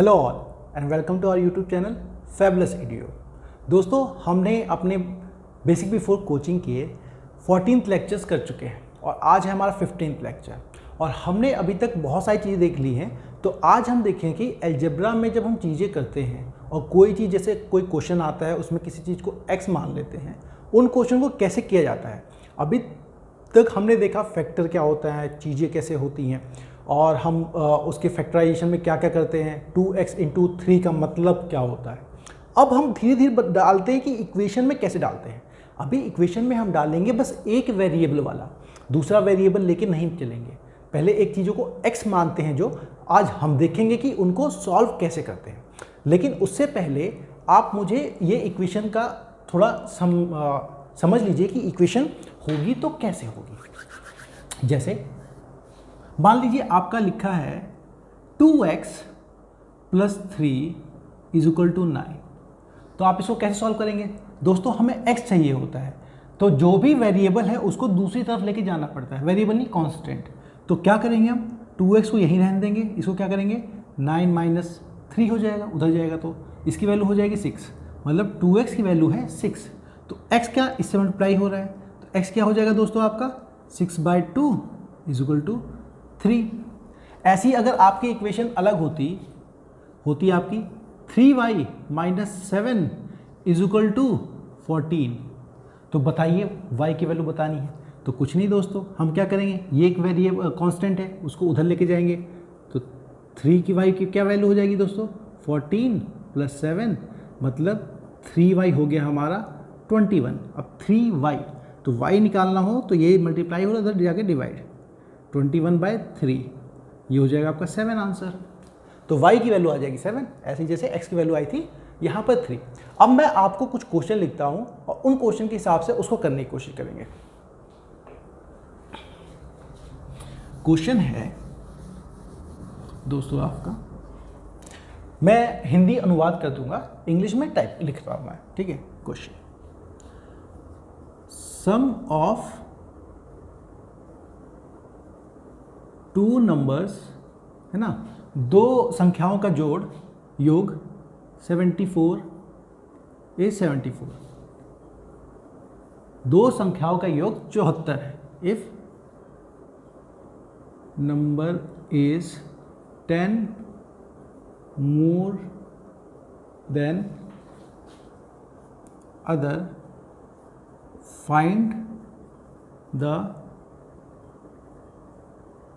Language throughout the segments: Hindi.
Hello all and welcome to our YouTube channel fabulous Eduyo. दोस्तों, हमने अपने बेसिक बिफोर कोचिंग के 14th लेक्चर्स कर चुके हैं और आज है हमारा 15th लेक्चर और हमने अभी तक बहुत सारी चीज़ें देख ली हैं। तो आज हम देखें कि अलजेब्रा में जब हम चीज़ें करते हैं और कोई चीज़ जैसे कोई क्वेश्चन आता है उसमें किसी चीज़ को x मान लेते हैं, उन क्वेश्चन को कैसे किया जाता है। अभी तक हमने देखा फैक्टर क्या होता है, चीज़ें कैसे होती हैं और हम उसके फैक्टराइजेशन में क्या क्या करते हैं, 2x इंटू 3 का मतलब क्या होता है। अब हम धीरे धीरे डालते हैं कि इक्वेशन में कैसे डालते हैं। अभी इक्वेशन में हम डालेंगे बस एक वेरिएबल वाला, दूसरा वेरिएबल लेके नहीं चलेंगे। पहले एक चीज़ों को x मानते हैं जो आज हम देखेंगे कि उनको सॉल्व कैसे करते हैं। लेकिन उससे पहले आप मुझे ये इक्वेशन का थोड़ा समझ लीजिए कि इक्वेशन होगी तो कैसे होगी। जैसे मान लीजिए आपका लिखा है 2x + 3 = 9। तो आप इसको कैसे सॉल्व करेंगे दोस्तों, हमें x चाहिए होता है तो जो भी वेरिएबल है उसको दूसरी तरफ लेके जाना पड़ता है, वेरिएबल नहीं कांस्टेंट। तो क्या करेंगे हम 2x को यहीं रहने देंगे, इसको क्या करेंगे 9 - 3 हो जाएगा, उधर जाएगा तो इसकी वैल्यू हो जाएगी 6, मतलब 2x की वैल्यू है 6। तो x क्या इससे मल्टीप्लाई हो रहा है, तो x क्या हो जाएगा दोस्तों आपका 6/2 = 3। ऐसी अगर आपकी इक्वेशन अलग होती आपकी 3y - 7 = 14। तो बताइए y की वैल्यू बतानी है तो कुछ नहीं दोस्तों, हम क्या करेंगे, ये एक वेरिएबल कांस्टेंट है उसको उधर लेके जाएंगे तो 3 की y की क्या वैल्यू हो जाएगी दोस्तों 14 + 7 मतलब 3y हो गया हमारा 21। अब 3y तो y निकालना हो तो ये मल्टीप्लाई हो रहा है, उधर जाके डिवाइड 21/3, ये हो जाएगा आपका 7 आंसर। तो y की वैल्यू आ जाएगी 7, ऐसे जैसे x की वैल्यू आई थी यहाँ पर 3। अब मैं आपको कुछ क्वेश्चन लिखता हूँ और उन क्वेश्चन के हिसाब से उसको करने की कोशिश करेंगे। क्वेश्चन है दोस्तों आपका, मैं हिंदी अनुवाद कर दूंगा, इंग्लिश में टाइप लिख रहा हूँ मैं, ठीक है। क्वेश्चन, सम ऑफ 2 नंबर्स है ना, दो संख्याओं का जोड़ योग 74 is 74, दो संख्याओं का योग 74 है। If number is 10 more than other, find the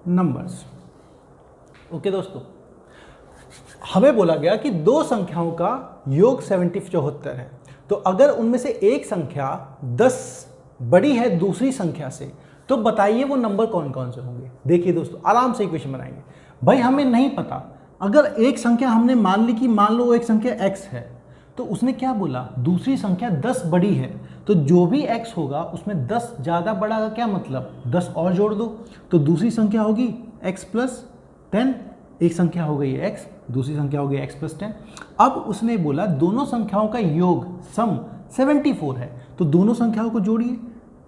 numbers. Okay दोस्तों, हमें बोला गया कि दो संख्याओं का योग 74 है, तो अगर उनमें से एक संख्या 10 बड़ी है दूसरी संख्या से तो बताइए वो नंबर कौन कौन से होंगे। देखिए दोस्तों, आराम से इक्वेशन बनाएंगे। भाई हमें नहीं पता, अगर एक संख्या हमने मान ली कि मान लो एक संख्या x है तो उसने क्या बोला, दूसरी संख्या 10 बड़ी है, तो जो भी x होगा उसमें 10 ज़्यादा बड़ा का क्या मतलब, 10 और जोड़ दो तो दूसरी संख्या होगी x + 10। एक संख्या हो गई x, दूसरी संख्या हो गई x + 10। अब उसने बोला दोनों संख्याओं का योग सम 74 है, तो दोनों संख्याओं को जोड़िए,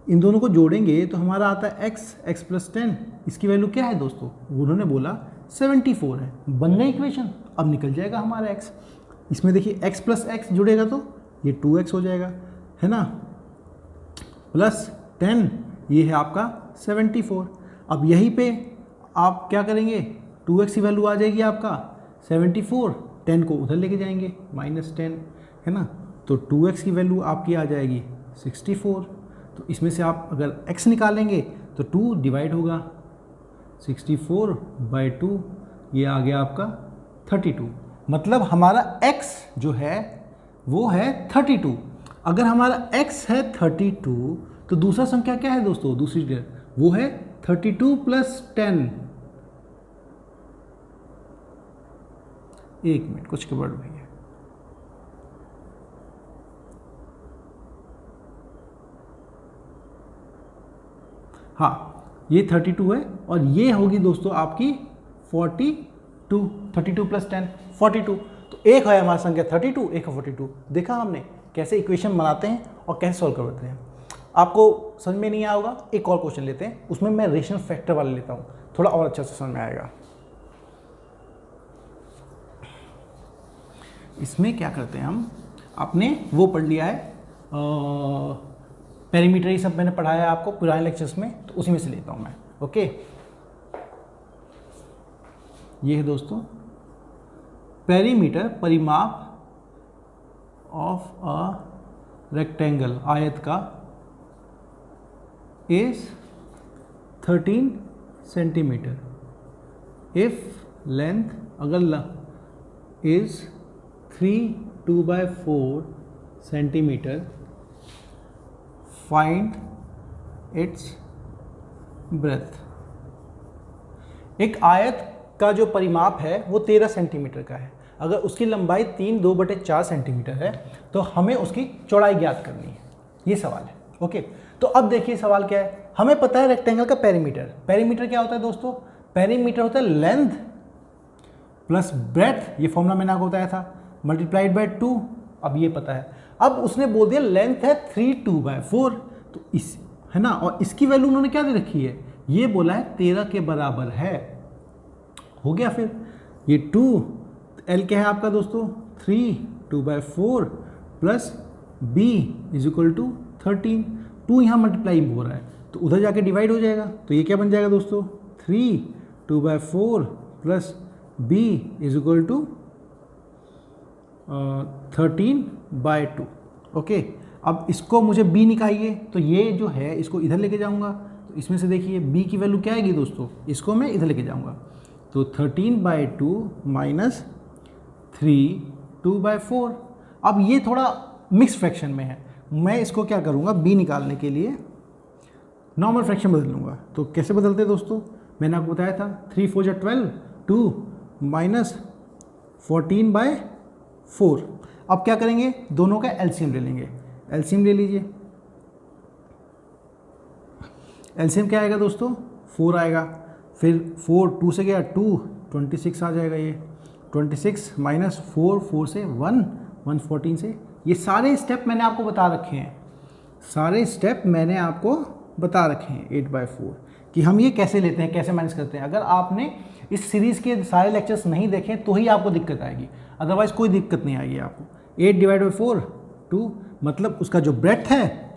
इन दोनों को जोड़ेंगे तो हमारा आता है x + 10। इसकी वैल्यू क्या है दोस्तों, उन्होंने बोला 74 है, बन गई इक्वेशन। अब निकल जाएगा हमारा x, इसमें देखिए x + x जुड़ेगा तो ये 2x हो जाएगा, है ना, प्लस 10 ये है आपका 74। अब यहीं पे आप क्या करेंगे, 2x की वैल्यू आ जाएगी आपका 74, 10 को उधर लेके जाएंगे -10, है ना, तो 2x की वैल्यू आपकी आ जाएगी 64। तो इसमें से आप अगर x निकालेंगे तो 2 डिवाइड होगा 64/2, ये आ गया आपका 32। मतलब हमारा x जो है वो है 32। अगर हमारा x है 32 तो दूसरा संख्या क्या है दोस्तों, दूसरी वो है 32 + 10। एक मिनट, कुछ गड़बड़ हुई है। हाँ, ये 32 है और ये होगी दोस्तों आपकी 42, 32 + 10 42। तो एक है हमारी संख्या 32, एक है 42। देखा हमने कैसे इक्वेशन बनाते हैं और कैसे सॉल्व करते हैं। आपको समझ में नहीं आया होगा, एक और क्वेश्चन लेते हैं, उसमें मैं रेशनल फैक्टर वाले लेता हूँ, थोड़ा और अच्छा से समझ में आएगा। इसमें क्या करते हैं हम, आपने वो पढ़ लिया है पेरीमीटर, ये सब मैंने पढ़ाया है आपको पुराने लेक्चर्स में, तो उसी में से लेता हूँ मैं। ओके, ये है दोस्तों पेरीमीटर, परिमाप ऑफ अ रेक्टेंगल, आयत का, इज 13 सेंटीमीटर इफ लेंथ, अगर is 2/4 centimetre, find its breath. एक आयत का जो परिमाप है वो 13 सेंटीमीटर का है। अगर उसकी लंबाई 3/2/4 सेंटीमीटर है तो हमें उसकी चौड़ाई ज्ञात करनी है, ये सवाल है। ओके, तो अब देखिए सवाल क्या है, हमें पता है रेक्टेंगल का पेरीमीटर। पेरीमीटर क्या होता है दोस्तों, पेरीमीटर होता है लेंथ प्लस ब्रेथ, ये फॉर्मूला मैंने आपको बताया था, मल्टीप्लाइड बाय 2। अब ये पता है, अब उसने बोल दिया लेंथ है 3/2/4, तो इस है ना, और इसकी वैल्यू उन्होंने क्या दे रखी है, ये बोला है 13 के बराबर है। हो गया, फिर ये 2 एल क्या है आपका दोस्तों 3/2/4 plus b is equal to 13। 2 यहाँ मल्टीप्लाई हो रहा है तो उधर जाके डिवाइड हो जाएगा, तो ये क्या बन जाएगा दोस्तों 3/2/4 plus b is equal to 13/2। Okay, अब इसको मुझे b निकालिए, तो ये जो है इसको इधर लेके जाऊंगा, तो इसमें से देखिए b की वैल्यू क्या आएगी दोस्तों, इसको मैं इधर लेके जाऊंगा, तो 13/2 माइनस 3/2/4। अब ये थोड़ा मिक्स फ्रैक्शन में है, मैं इसको क्या करूँगा, b निकालने के लिए नॉर्मल फ्रैक्शन बदल लूँगा। तो कैसे बदलते हैं दोस्तों, मैंने आपको बताया था 3 4 12, 2 माइनस 14/4। अब क्या करेंगे, दोनों का एलसीएम ले लेंगे, एलसीएम ले लीजिए। एलसीएम क्या आएगा दोस्तों 4 आएगा, फिर 4 2 से गया 2, 26 आ जाएगा, ये 26 माइनस 4 4 से 1 114 से। ये सारे स्टेप मैंने आपको बता रखे हैं, सारे स्टेप मैंने आपको बता रखे हैं 8/4 कि हम ये कैसे लेते हैं, कैसे मैनेज करते हैं। अगर आपने इस सीरीज़ के सारे लेक्चर्स नहीं देखे तो ही आपको दिक्कत आएगी, अदरवाइज़ कोई दिक्कत नहीं आएगी आपको। 8/4 2, मतलब उसका जो ब्रेथ है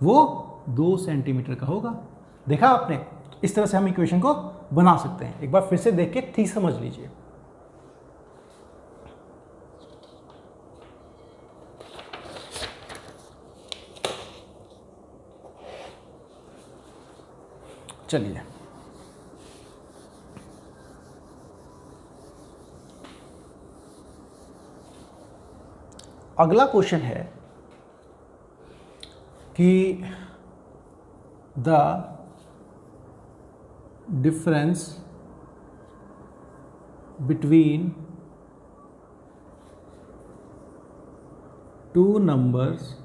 वो 2 सेंटीमीटर का होगा। देखा आपने, इस तरह से हम इक्वेशन को बना सकते हैं। एक बार फिर से देख के ठीक समझ लीजिए। चलिए, अगला क्वेश्चन है कि the difference between two numbers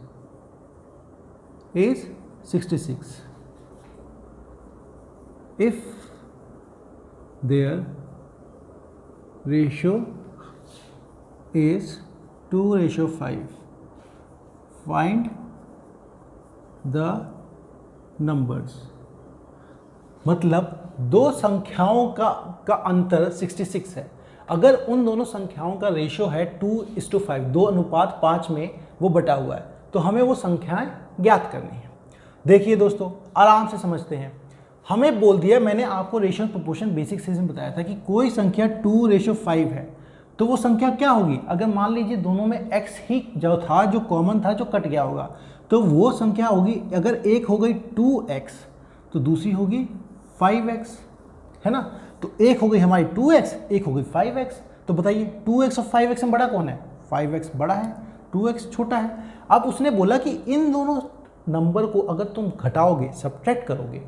is 66 if their ratio is 2:5. Find the numbers. मतलब दो संख्याओं का अंतर 66 है। अगर उन दोनों संख्याओं का रेशियो है 2:5, 2:5 में वो बटा हुआ है, तो हमें वो संख्याएं ज्ञात करनी है। देखिए दोस्तों, आराम से समझते हैं। हमें बोल दिया, मैंने आपको रेशियो प्रोपोर्शन बेसिक सीरीज में बताया था कि कोई संख्या 2:5 है, तो वो संख्या क्या होगी। अगर मान लीजिए दोनों में x ही जो था, जो कॉमन था, जो कट गया होगा, तो वो संख्या होगी, अगर एक हो गई 2x तो दूसरी होगी 5x, है ना। तो एक हो गई हमारी 2x, एक हो गई 5x। तो बताइए 2x और 5x में बड़ा कौन है, 5x बड़ा है, 2x छोटा है। अब उसने बोला कि इन दोनों नंबर को अगर तुम घटाओगे, सब्ट्रैक्ट करोगे,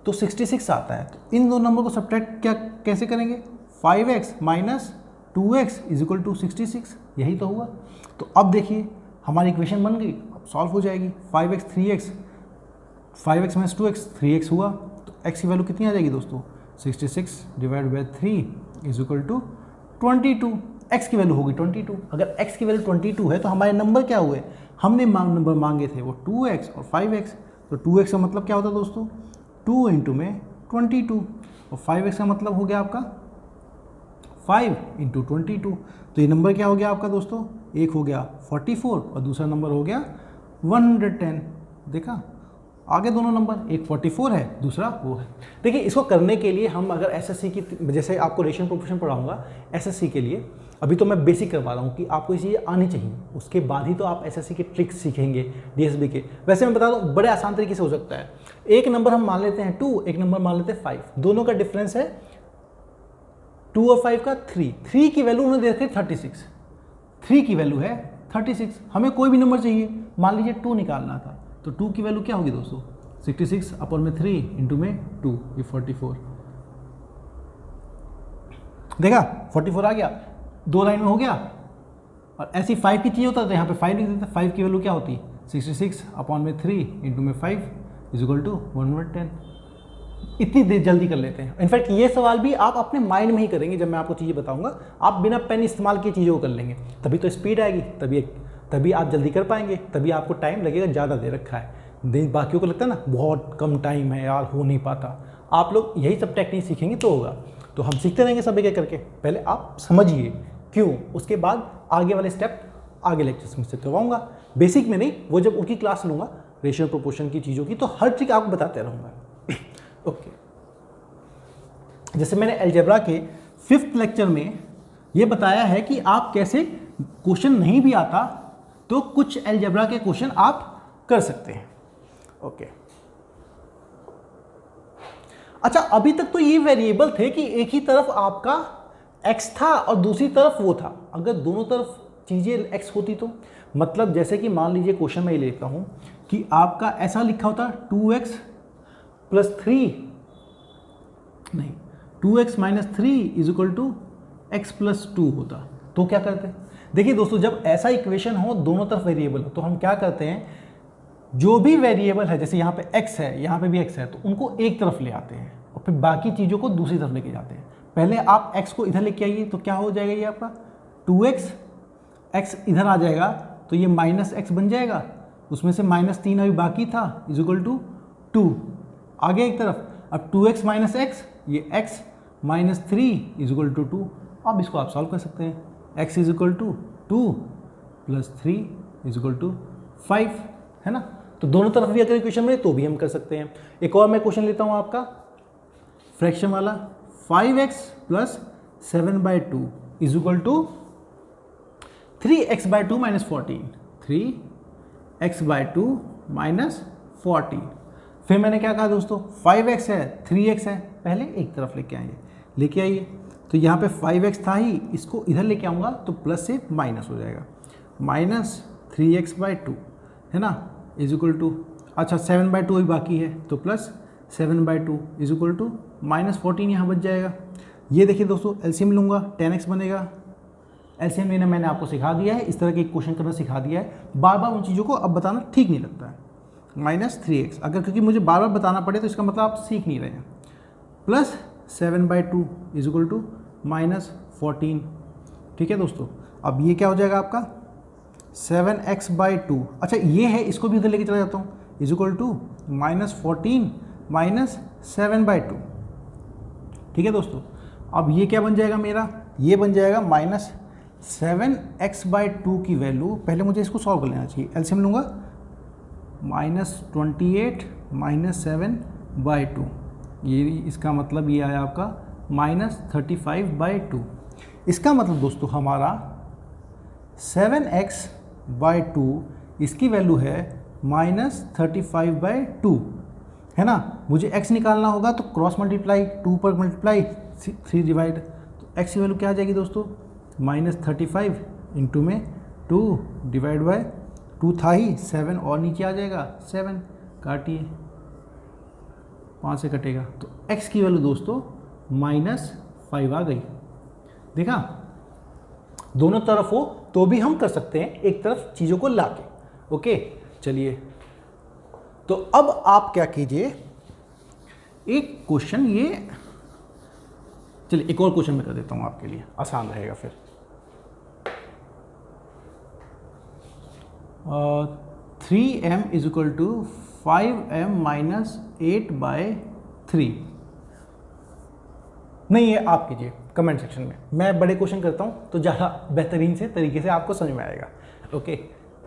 तो 66 आता है। तो इन दो नंबर को सब्ट्रैक्ट कैसे करेंगे, 5x minus 2x is equal to 66, यही तो हुआ। तो अब देखिए हमारी इक्वेशन बन गई, अब सॉल्व हो जाएगी। 5x 3x, 5x minus 2x 3x हुआ, तो x की वैल्यू कितनी आ जाएगी दोस्तों, 66 divide by 3 is equal to 22। x की वैल्यू होगी 22। अगर x की वैल्यू 22 है तो हमारे नंबर क्या हुए, हमने नंबर मांगे थे वो 2x और 5x। तो 2x का मतलब क्या होता है दोस्तों, 2 इंटू में 22, और 5x का मतलब हो गया आपका 5 इंटू 22। तो ये नंबर क्या हो गया आपका दोस्तों, एक हो गया 44 और दूसरा नंबर हो गया 110। देखा आगे दोनों नंबर, एक 44 है दूसरा वो है। देखिए इसको करने के लिए हम अगर एसएससी की, जैसे आपको रेशियो प्रोपोर्शन पढ़ाऊंगा एसएससी के लिए, अभी तो मैं बेसिक करवा रहा हूँ कि आपको ये चीज़ें आनी चाहिए, उसके बाद ही तो आप एसएससी के ट्रिक्स सीखेंगे डीएसबी के। वैसे मैं बता दूँ बड़े आसान तरीके से हो सकता है। एक नंबर हम मान लेते हैं 2, एक नंबर मान लेते हैं 5, दोनों का डिफरेंस है 2 और 5 का 3 की वैल्यू उन्होंने दे रखी 36, 3 की वैल्यू है 36, हमें कोई भी नंबर चाहिए, मान लीजिए 2 निकालना था, तो 2 की वैल्यू क्या होगी दोस्तों 66 अपॉन में 3 इंटू में 2, ये 44। देखा 44 आ गया, 2 लाइन में हो गया। और ऐसी 5 की चाहिए होता है तो यहाँ पे 5 लिख देते हैं। 5 की वैल्यू क्या होती 66 अपॉन में 3 इंटू में 5 इज इक्वल टू 110। इतनी देर जल्दी कर लेते हैं। इनफैक्ट ये सवाल भी आप अपने माइंड में ही करेंगे, जब मैं आपको चीज़ें बताऊंगा आप बिना पेन इस्तेमाल किए चीज़ों को कर लेंगे, तभी तो स्पीड आएगी, तभी आप जल्दी कर पाएंगे, तभी आपको टाइम लगेगा। ज़्यादा देर रखा है, बाकियों को लगता है ना बहुत कम टाइम है यार, हो नहीं पाता। आप लोग यही सब टेक्निक सीखेंगे तो होगा। तो हम सीखते रहेंगे सब एक करके, पहले आप समझिए क्यों, उसके बाद आगे वाले स्टेप आगे लेक्चर्स में से करवाऊंगा। बेसिक में नहीं, वो जब उनकी क्लास लूँगा रेशियो प्रोपोर्शन की चीज़ों की, तो हर ट्रिक आपको बताते रहूँगा। ओके, जैसे मैंने अलजेब्रा के 5th लेक्चर में ये बताया है कि आप कैसे क्वेश्चन नहीं भी आता तो कुछ अलजेब्रा के क्वेश्चन आप कर सकते हैं। ओके, अच्छा अभी तक तो ये वेरिएबल थे कि एक ही तरफ आपका x था और दूसरी तरफ वो था। अगर दोनों तरफ चीज़ें x होती तो, मतलब जैसे कि मान लीजिए क्वेश्चन में ये लेता हूँ कि आपका ऐसा लिखा होता 2x प्लस 3, नहीं 2x minus 3 is equal to x plus 2 होता, तो क्या करते हैं। देखिए दोस्तों, जब ऐसा इक्वेशन हो दोनों तरफ वेरिएबल हो तो हम क्या करते हैं, जो भी वेरिएबल है, जैसे यहाँ पे x है यहाँ पे भी x है, तो उनको एक तरफ ले आते हैं और फिर बाकी चीज़ों को दूसरी तरफ लेके जाते हैं। पहले आप x को इधर लेके आइए तो क्या हो जाएगा, ये आपका 2x, x इधर आ जाएगा तो ये माइनस x बन जाएगा, उसमें से -3 अभी बाकी था इज इक्वल टू 2, आगे एक तरफ। अब 2x माइनस x, ये x minus 3 is equal to 2। अब इसको आप सॉल्व कर सकते हैं, x is equal to 2 plus 3 is equal to 5, है ना। तो दोनों तरफ भी अगर इक्वेशन में तो भी हम कर सकते हैं। एक और मैं क्वेश्चन लेता हूँ आपका फ्रैक्शन वाला, 5x plus 7/2 is equal to 3x/2 minus 14, 3x/2 minus 14। फिर मैंने क्या कहा दोस्तों, 5x है 3x है, पहले एक तरफ लेके आइए। तो यहाँ पे 5x था ही, इसको इधर लेके आऊँगा तो प्लस से माइनस हो जाएगा, माइनस 3x/2 है ना इज इक्वल टू, अच्छा 7/2 ही बाकी है तो plus 7/2 is equal to minus 14 यहाँ बच जाएगा। ये देखिए दोस्तों एलसीएम लूँगा 10x बनेगा। एलसीएम लेना मैंने आपको सिखा दिया है, इस तरह के क्वेश्चन करना सिखा दिया है। बार बार उन चीज़ों को अब बताना ठीक नहीं लगता है। माइनस 3x, अगर क्योंकि मुझे बार बार बताना पड़े तो इसका मतलब आप सीख नहीं रहे हैं। Plus 7/2 is equal to minus 14। ठीक है दोस्तों, अब ये क्या हो जाएगा आपका 7x/2, अच्छा ये है, इसको भी इधर लेके चला जाता हूँ, is equal to minus 14 minus 7/2। ठीक है दोस्तों, अब ये क्या बन जाएगा मेरा, ये बन जाएगा माइनस 7x/2 की वैल्यू, पहले मुझे इसको सॉल्व कर लेना चाहिए। एलसीएम लूँगा, -28 माइनस 7/2, ये इसका मतलब ये आया आपका -35/2। इसका मतलब दोस्तों हमारा 7x/2 इसकी वैल्यू है -35/2, है ना। मुझे x निकालना होगा तो क्रॉस मल्टीप्लाई, 2 पर मल्टीप्लाई 3 डिवाइड, तो x की वैल्यू क्या आ जाएगी दोस्तों, -35 इंटू में 2 डिवाइड बाय 2 था ही, 7 और नीचे आ जाएगा 7, काटिए 5 से कटेगा, तो x की वैल्यू दोस्तों -5 आ गई। देखा, दोनों तरफ हो तो भी हम कर सकते हैं, एक तरफ चीज़ों को लाके। ओके चलिए, तो अब आप क्या कीजिए, एक क्वेश्चन ये, चलिए एक और क्वेश्चन मैं कर देता हूँ आपके लिए, आसान रहेगा फिर। 3m is equal to 5m minus 8/3, नहीं ये आप कीजिए, कमेंट सेक्शन में। मैं बड़े क्वेश्चन करता हूँ तो ज़्यादा बेहतरीन से तरीके से आपको समझ में आएगा। ओके,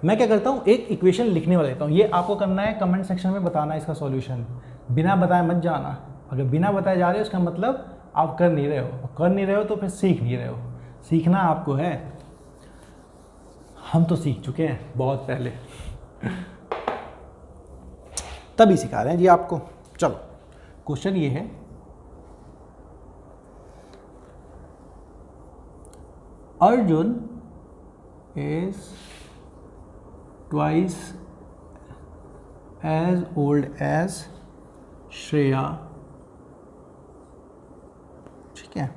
मैं क्या करता हूँ, एक इक्वेशन लिखने वाला लेता हूँ, ये आपको करना है, कमेंट सेक्शन में बताना है इसका सॉल्यूशन, बिना बताए मत जाना। अगर बिना बताए जा रहे हो इसका मतलब आप कर नहीं रहे हो, कर नहीं रहे हो तो फिर सीख नहीं रहे हो। सीखना आपको है, हम तो सीख चुके हैं बहुत पहले, तभी सिखा रहे हैं जी आपको। चलो, क्वेश्चन ये है, Arjun is twice as old as Shreya, ठीक है,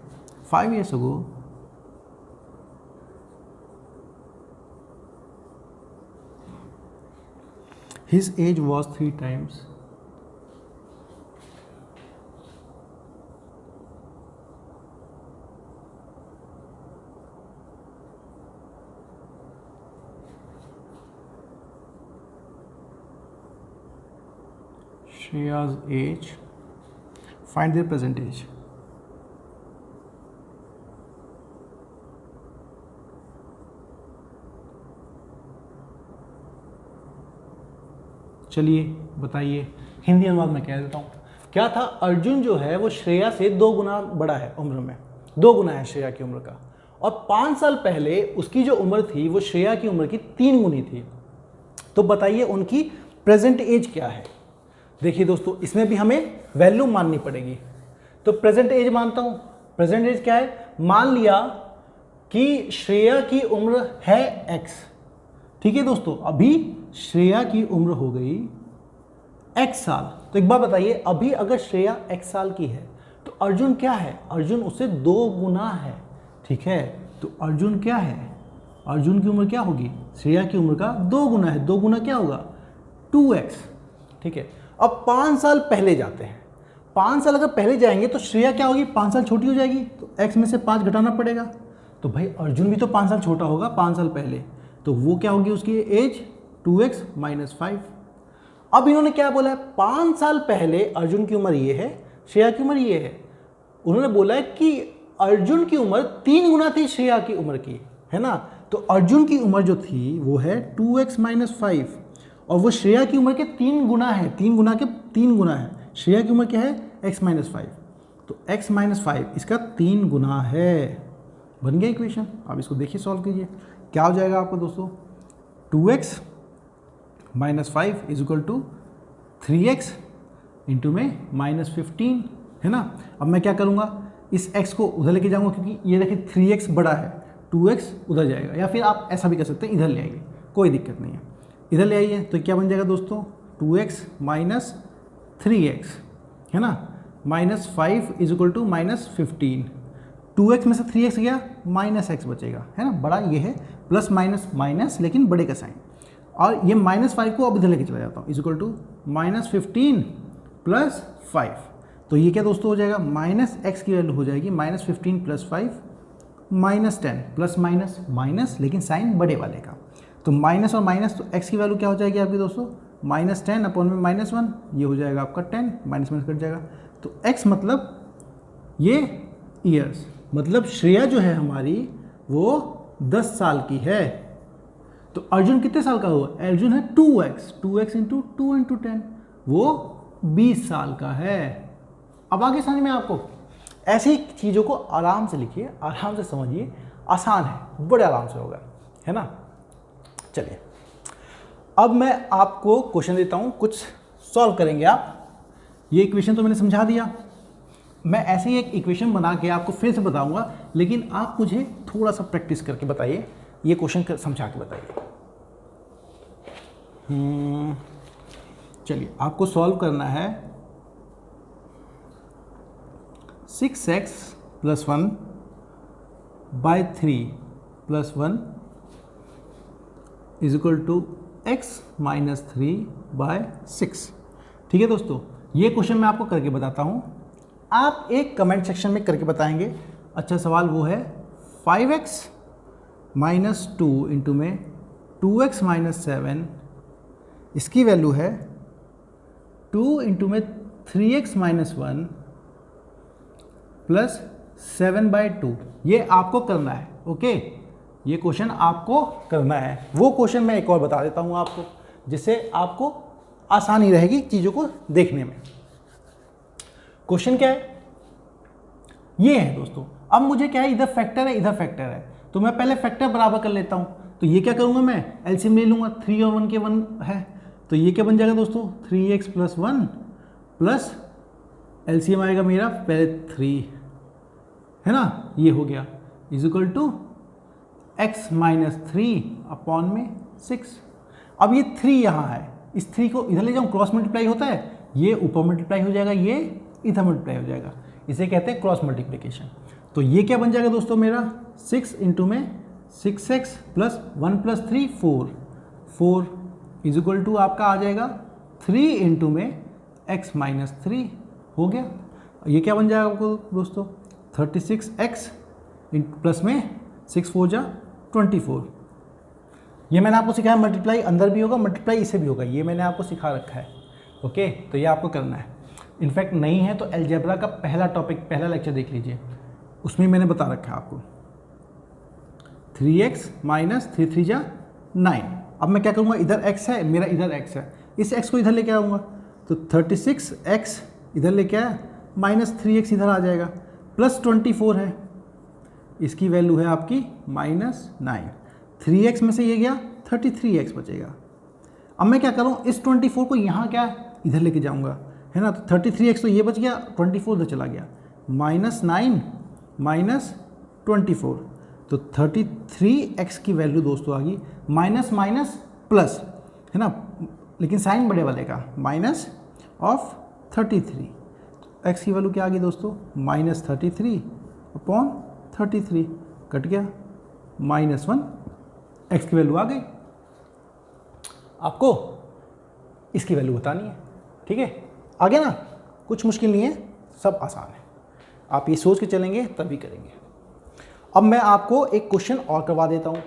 5 years ago his age was 3 times Shreya's age, find their present age। चलिए बताइए, हिंदी अनुवाद में कह देता हूँ। क्या था, अर्जुन जो है वो श्रेया से 2 गुना बड़ा है उम्र में, 2 गुना है श्रेया की उम्र का, और 5 साल पहले उसकी जो उम्र थी वो श्रेया की उम्र की 3 गुनी थी। तो बताइए उनकी प्रेजेंट एज क्या है। देखिए दोस्तों, इसमें भी हमें वैल्यू माननी पड़ेगी। तो प्रेजेंट एज मानता हूँ। प्रेजेंट एज क्या है, मान लिया कि श्रेया की उम्र है x, ठीक है दोस्तों, अभी श्रेया की उम्र हो गई x साल। तो एक बार बताइए, अभी अगर श्रेया x साल की है तो अर्जुन क्या है, अर्जुन उससे 2 गुना है, ठीक है। तो अर्जुन क्या है, अर्जुन की उम्र क्या होगी, श्रेया की उम्र का 2 गुना है, 2 गुना क्या होगा 2x, ठीक है। अब 5 साल पहले जाते हैं, 5 साल अगर पहले जाएंगे तो श्रेया क्या होगी, 5 साल छोटी हो जाएगी, तो x में से 5 घटाना पड़ेगा। तो भाई अर्जुन भी तो 5 साल छोटा होगा 5 साल पहले, तो वो क्या होगी उसकी एज 2x - 5। अब इन्होंने क्या बोला है, 5 साल पहले अर्जुन की उम्र ये है, श्रेया की उम्र ये है। उन्होंने बोला है कि अर्जुन की उम्र 3 गुना थी श्रेया की उम्र की, है ना। तो अर्जुन की उम्र जो थी वो है 2x - 5, और वो श्रेया की उम्र के 3 गुना है, 3 गुना के 3 गुना है। श्रेया की उम्र क्या है, x - 5, तो x - 5 इसका 3 गुना है। बन गया इक्वेशन। अब इसको देखिए, सॉल्व कीजिए, क्या हो जाएगा आपको दोस्तों, 2x - 5 = 3x इंटू में -15, है ना। अब मैं क्या करूँगा, इस x को उधर लेके जाऊँगा, क्योंकि ये देखिए 3x बड़ा है, 2x उधर जाएगा, या फिर आप ऐसा भी कर सकते हैं, इधर ले आइए, कोई दिक्कत नहीं है, इधर ले आइए। तो क्या बन जाएगा दोस्तों, 2x - 3x, है ना, -5 = -15। 2x में से 3x गया, -x बचेगा, है ना, बड़ा ये है, प्लस माइनस माइनस लेकिन बड़े का साइन, और ये -5 को अब इधर लेके चला जाता हूँ, = -15 + 5। तो ये क्या दोस्तों हो जाएगा, -x की वैल्यू हो जाएगी -15 + 5 -10, प्लस माइनस माइनस लेकिन साइन बड़े वाले का। तो माइनस और माइनस, तो x की वैल्यू क्या हो जाएगी आपकी दोस्तों, -10 अपॉन में -1, ये हो जाएगा आपका 10, माइनस माइनस कट जाएगा। तो x मतलब ये ईयर्स, मतलब श्रेया जो है हमारी वो 10 साल की है। तो अर्जुन कितने साल का हुआ, अर्जुन है 2x × 2 × 10, वो 20 साल का है। अब आगे समझ में आपको, ऐसी चीज़ों को आराम से लिखिए, आराम से समझिए, आसान है, बड़े आराम से होगा, है ना। चलिए, अब मैं आपको क्वेश्चन देता हूँ, कुछ सॉल्व करेंगे आप। ये इक्वेशन तो मैंने समझा दिया, मैं ऐसे ही एक इक्वेशन बना के आपको फिर से बताऊंगा, लेकिन आप मुझे थोड़ा सा प्रैक्टिस करके बताइए, ये क्वेश्चन समझा के बताइए। चलिए, आपको सॉल्व करना है 6x + 1 / 3 + 1 = x - 3/6। ठीक है दोस्तों, ये क्वेश्चन मैं आपको करके बताता हूँ, आप एक कमेंट सेक्शन में करके बताएंगे। अच्छा सवाल वो है 5x - 2 इंटू में 2x - 7, इसकी वैल्यू है 2 इंटू में 3x - 1 प्लस 7/2। ये आपको करना है, ओके। ये क्वेश्चन आपको करना है। वो क्वेश्चन मैं एक और बता देता हूँ आपको, जिससे आपको आसानी रहेगी चीज़ों को देखने में। क्वेश्चन क्या है, ये है दोस्तों। अब मुझे क्या है, इधर फैक्टर है इधर फैक्टर है, तो मैं पहले फैक्टर बराबर कर लेता हूँ। तो ये क्या करूँगा, मैं एलसीएम ले लूँगा। 3 और 1 के 1 है, तो ये क्या बन जाएगा दोस्तों, 3x + 1 प्लस एलसीएम आएगा मेरा पहले 3, है ना, ये हो गया, इक्वल टू x - 3/6। अब ये 3 यहाँ है, इस 3 को इधर ले जाऊँ, क्रॉस मल्टीप्लाई होता है, ये ऊपर मल्टीप्लाई हो जाएगा, ये इधर मल्टीप्लाई हो जाएगा, इसे कहते हैं क्रॉस मल्टीप्लिकेशन। तो ये क्या बन जाएगा दोस्तों मेरा, 6 इंटू में 6x + 1 + 3 4 इक्वल टू आपका आ जाएगा 3 इंटू में x - 3 हो गया। ये क्या बन जाएगा आपको दोस्तों, 36x प्लस में 6 4 जा 24। ये मैंने आपको सिखाया, मल्टीप्लाई अंदर भी होगा, मल्टीप्लाई इसे भी होगा, ये मैंने आपको सिखा रखा है, ओके। तो ये आपको करना है। इनफैक्ट नहीं है तो अलजेब्रा का पहला टॉपिक, पहला लेक्चर देख लीजिए, उसमें मैंने बता रखा है आपको। 3x - 3 3 जा 9। अब मैं क्या करूँगा, इधर x है मेरा, इधर x है, इस x को इधर लेके आऊँगा, तो 36x इधर लेके आया, -3x इधर आ जाएगा, प्लस 24 है, इसकी वैल्यू है आपकी -9। 3x में से ये गया, 33x बचेगा। अब मैं क्या करूँ, इस 24 को यहाँ क्या इधर लेके जाऊँगा, है ना, तो 33x तो ये बच गया, 24 उधर चला गया, -9 - 24, तो 33x की वैल्यू दोस्तों आ गई, माइनस माइनस प्लस, है ना, लेकिन साइन बड़े वाले का, -33। x की वैल्यू क्या आ गई दोस्तों, -33/33, कट गया, -1 x की वैल्यू आ गई। आपको इसकी वैल्यू बतानी है, ठीक है। आ गया ना, कुछ मुश्किल नहीं है, सब आसान है। आप ये सोच के चलेंगे तभी करेंगे। अब मैं आपको एक क्वेश्चन और करवा देता हूँ,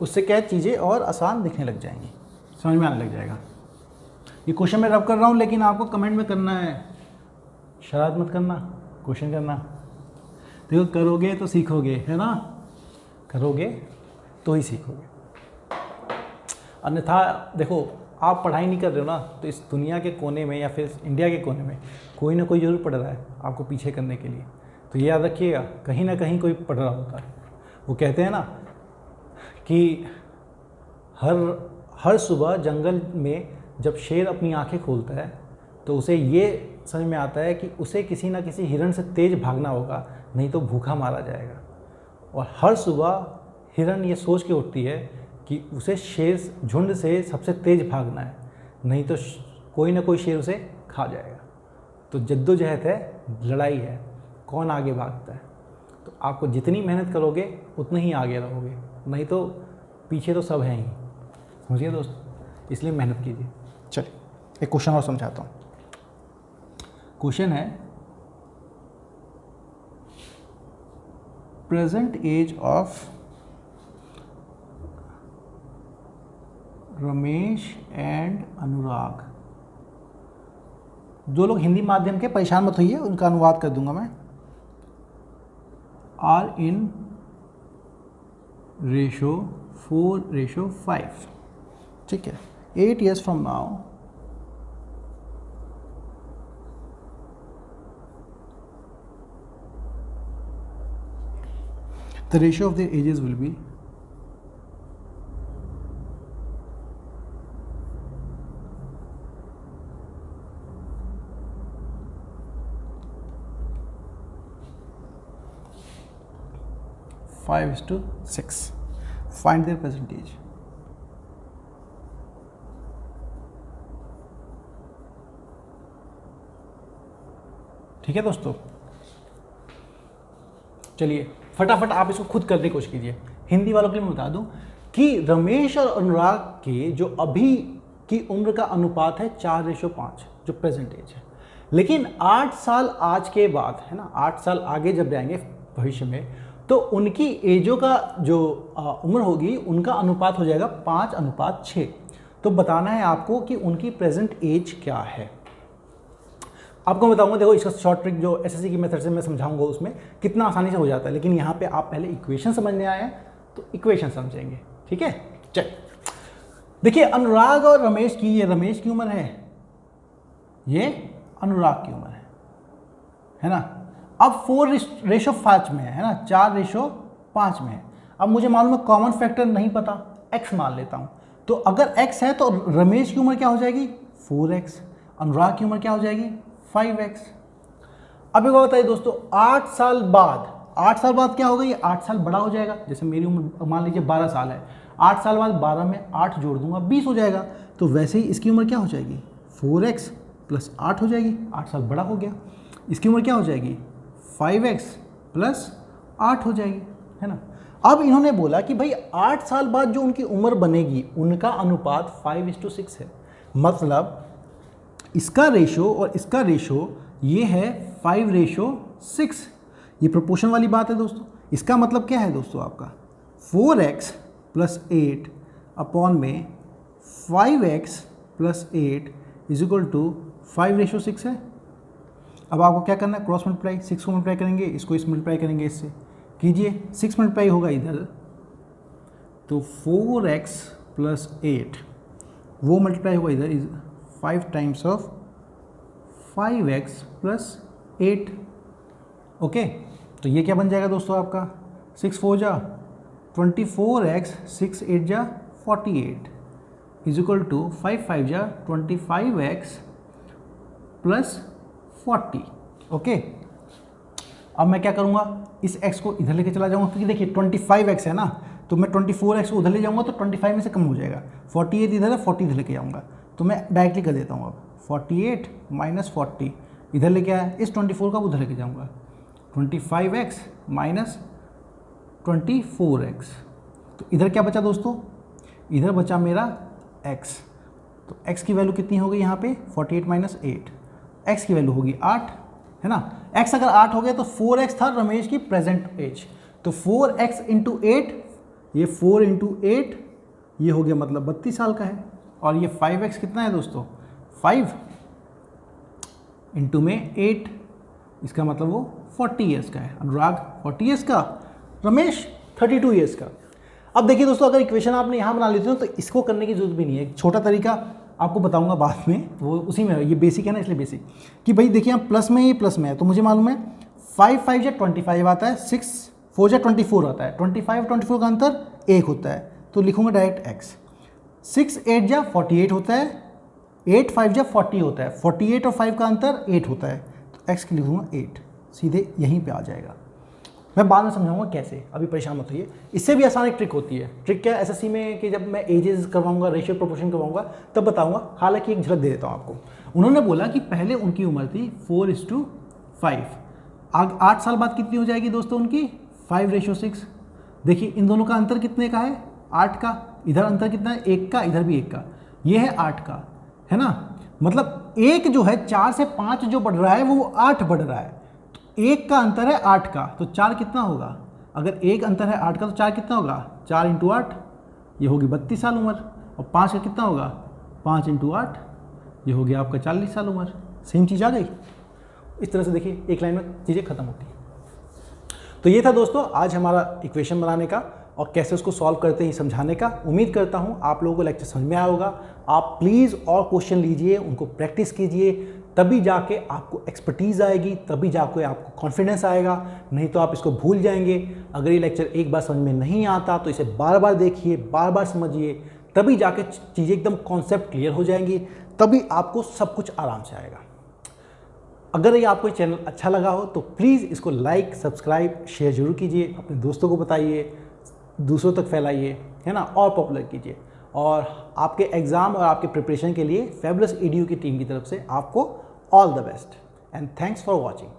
उससे क्या चीज़ें और आसान दिखने लग जाएंगी, समझ में आने लग जाएगा। ये क्वेश्चन मैं रब कर रहा हूँ, लेकिन आपको कमेंट में करना है, शरारत मत करना, क्वेश्चन करना। देखो करोगे तो सीखोगे, है ना, करोगे तो ही सीखोगे। अन्यथा देखो, आप पढ़ाई नहीं कर रहे हो ना, तो इस दुनिया के कोने में या फिर इंडिया के कोने में कोई ना कोई ज़रूर पढ़ रहा है आपको पीछे करने के लिए। तो ये याद रखिएगा, कहीं ना कहीं कोई पढ़ रहा होता है। वो कहते हैं ना कि हर सुबह जंगल में जब शेर अपनी आंखें खोलता है तो उसे ये समझ में आता है कि उसे किसी ना किसी हिरण से तेज़ भागना होगा, नहीं तो भूखा मारा जाएगा। और हर सुबह हिरण ये सोच के उठती है कि उसे शेर झुंड से सबसे तेज़ भागना है, नहीं तो कोई ना कोई शेर उसे खा जाएगा। तो जद्दोजहद है, लड़ाई है, कौन आगे भागता है। तो आपको जितनी मेहनत करोगे उतने ही आगे रहोगे, नहीं तो पीछे तो सब हैं ही, समझिए दोस्त, इसलिए मेहनत कीजिए। चलिए एक क्वेश्चन और समझाता हूँ। क्वेश्चन है, present age of Ramesh and Anurag. जो लोग हिंदी माध्यम के परेशान मत होइए, उनका अनुवाद कर दूंगा मैं। आर इन रेशो 4:5, ठीक है। 8 years from now the ratio of their ages will be 5:6. Find their percentage. ठीक है दोस्तों, चलिए फटाफट आप इसको खुद करने की कोशिश कीजिए। हिंदी वालों के लिए मैं बता दूं कि रमेश और अनुराग के जो अभी की उम्र का अनुपात है 4:5, जो प्रेजेंट एज है। लेकिन 8 साल आज के बाद, है ना, 8 साल आगे जब जाएंगे भविष्य में, तो उनकी एजों का जो उम्र होगी, उनका अनुपात हो जाएगा 5:6। तो बताना है आपको कि उनकी प्रेजेंट एज क्या है। आपको बताऊंगा, देखो इसका शॉर्ट ट्रिक जो एसएससी की मेथड से मैं समझाऊंगा उसमें कितना आसानी से हो जाता है, लेकिन यहाँ पे आप पहले इक्वेशन समझने आए हैं तो इक्वेशन समझेंगे, ठीक है। चल देखिए, अनुराग और रमेश की, ये रमेश की उम्र है, ये अनुराग की उम्र है ना। अब 4:5 में है ना, 4:5 में है। अब मुझे मालूम है कॉमन फैक्टर नहीं पता, x मान लेता हूँ। तो अगर x है तो रमेश की उम्र क्या हो जाएगी 4x, अनुराग की उम्र क्या हो जाएगी 5x। अब एक बात बताइए दोस्तों, 8 साल बाद क्या होगा, ये 8 साल बड़ा हो जाएगा। जैसे मेरी उम्र मान लीजिए 12 साल है, 8 साल बाद 12 में 8 जोड़ दूंगा 20 हो जाएगा। तो वैसे ही इसकी उम्र क्या हो जाएगी 4x + 8 हो जाएगी, 8 साल बड़ा हो गया। इसकी उम्र क्या हो जाएगी 5x + 8 हो जाएगी, है ना। अब इन्होंने बोला कि भाई 8 साल बाद जो उनकी उम्र बनेगी उनका अनुपात 5:6 है। मतलब इसका रेशो और इसका रेशो ये है 5:6। ये प्रोपोर्शन वाली बात है दोस्तों। इसका मतलब क्या है दोस्तों, आपका 4x + 8 अपॉन में 5x + 8 = 5:6 है। अब आपको क्या करना है, क्रॉस मल्टीप्लाई, 6 को मल्टीप्लाई करेंगे, इसको इस मल्टीप्लाई करेंगे, इससे कीजिए, 6 मल्टीप्लाई होगा इधर तो 4x + 8, वो मल्टीप्लाई होगा इधर, is 5 times of 5x + 8। Okay, तो ये क्या बन जाएगा दोस्तों आपका 6 4 जा 24x, 6 8 जा 48 = 5 5 जा 25x + 40। ओके, अब मैं क्या करूँगा, इस x को इधर लेके चला जाऊँगा, क्योंकि देखिए 25x है ना, तो मैं 24x को उधर ले जाऊँगा तो 25 में से कम हो जाएगा। 48 इधर है, 40 इधर लेके जाऊँगा, तो मैं डायरेक्टली कर देता हूँ। अब 48 - 40 इधर लेके आया, इस 24 का उधर लेके जाऊँगा, 25x - 24x। तो इधर क्या बचा दोस्तों, इधर बचा मेरा x। तो x की वैल्यू कितनी होगी यहाँ पे 48 - 8, x की वैल्यू होगी 8, है ना। x अगर 8 हो गया तो 4x था रमेश की प्रेजेंट एज, तो 4x × 8, ये 4 × 8 ये हो गया, मतलब 32 साल का है। और ये 5x कितना है दोस्तों, 5 × 8, इसका मतलब वो 40 ईयर्स का है। अनुराग 40 ईयर्स का, रमेश 32 ईयर्स का। अब देखिए दोस्तों, अगर इक्वेशन आपने यहाँ बना लेते हो तो इसको करने की जरूरत भी नहीं है। एक छोटा तरीका आपको बताऊंगा बाद में, वो उसी में, ये बेसिक है ना इसलिए बेसिक, कि भाई देखिए यहाँ प्लस में, ये प्लस में है, तो मुझे मालूम है 5 5 जा 25 आता है, 6 4 जा 24 आता है, 25 24 का अंतर 1 होता है, तो लिखूंगा डायरेक्ट x। 6 8 जा 48 होता है, 8 5 जा 40 होता है, 48 और 5 का अंतर 8 होता है, तो x की लिखूंगा 8, सीधे यहीं पे आ जाएगा। मैं बाद में समझाऊंगा कैसे, अभी परेशान मत होइए। इससे भी आसान एक ट्रिक होती है। ट्रिक क्या है एसएससी में, कि जब मैं एजेस करवाऊंगा, रेशियो प्रोपोर्शन करवाऊंगा तब बताऊंगा। हालांकि एक झलक दे देता हूँ आपको। उन्होंने बोला कि पहले उनकी उम्र थी 4:5, 8 साल बाद कितनी हो जाएगी दोस्तों उनकी 5:6। देखिए इन दोनों का अंतर कितने का है, 8 का। इधर अंतर कितना है, 1 का, इधर भी 1 का, ये है 8 का, है ना। मतलब 1 जो है 4 से 5 जो बढ़ रहा है वो 8 बढ़ रहा है। 1 का अंतर है 8 का, तो 4 कितना होगा, अगर 1 अंतर है 8 का तो 4 कितना होगा, 4 × 8 ये होगी 32 साल उम्र, और 5 का कितना होगा 5 × 8 ये हो गया आपका 40 साल उम्र। सेम चीज़ आ गई। इस तरह से देखिए एक लाइन में चीज़ें खत्म होती हैं। तो ये था दोस्तों आज हमारा इक्वेशन बनाने का और कैसे उसको सॉल्व करते हैं समझाने का। उम्मीद करता हूँ आप लोगों को लेक्चर समझ में आया होगा। आप प्लीज़ और क्वेश्चन लीजिए, उनको प्रैक्टिस कीजिए, तभी जाके आपको एक्सपर्टीज़ आएगी, तभी जाके आपको कॉन्फिडेंस आएगा। नहीं तो आप इसको भूल जाएंगे। अगर ये लेक्चर एक बार समझ में नहीं आता तो इसे बार बार देखिए, बार बार समझिए, तभी जाके चीज़ें एकदम कॉन्सेप्ट क्लियर हो जाएंगी, तभी आपको सब कुछ आराम से आएगा। अगर ये आपको चैनल अच्छा लगा हो तो प्लीज़ इसको लाइक, सब्सक्राइब, शेयर जरूर कीजिए, अपने दोस्तों को बताइए, दूसरों तक फैलाइए, है ना, और पॉपुलर कीजिए। और आपके एग्ज़ाम और आपके प्रिपरेशन के लिए फैबुलस EDU की टीम की तरफ से आपको all the best and thanks for watching.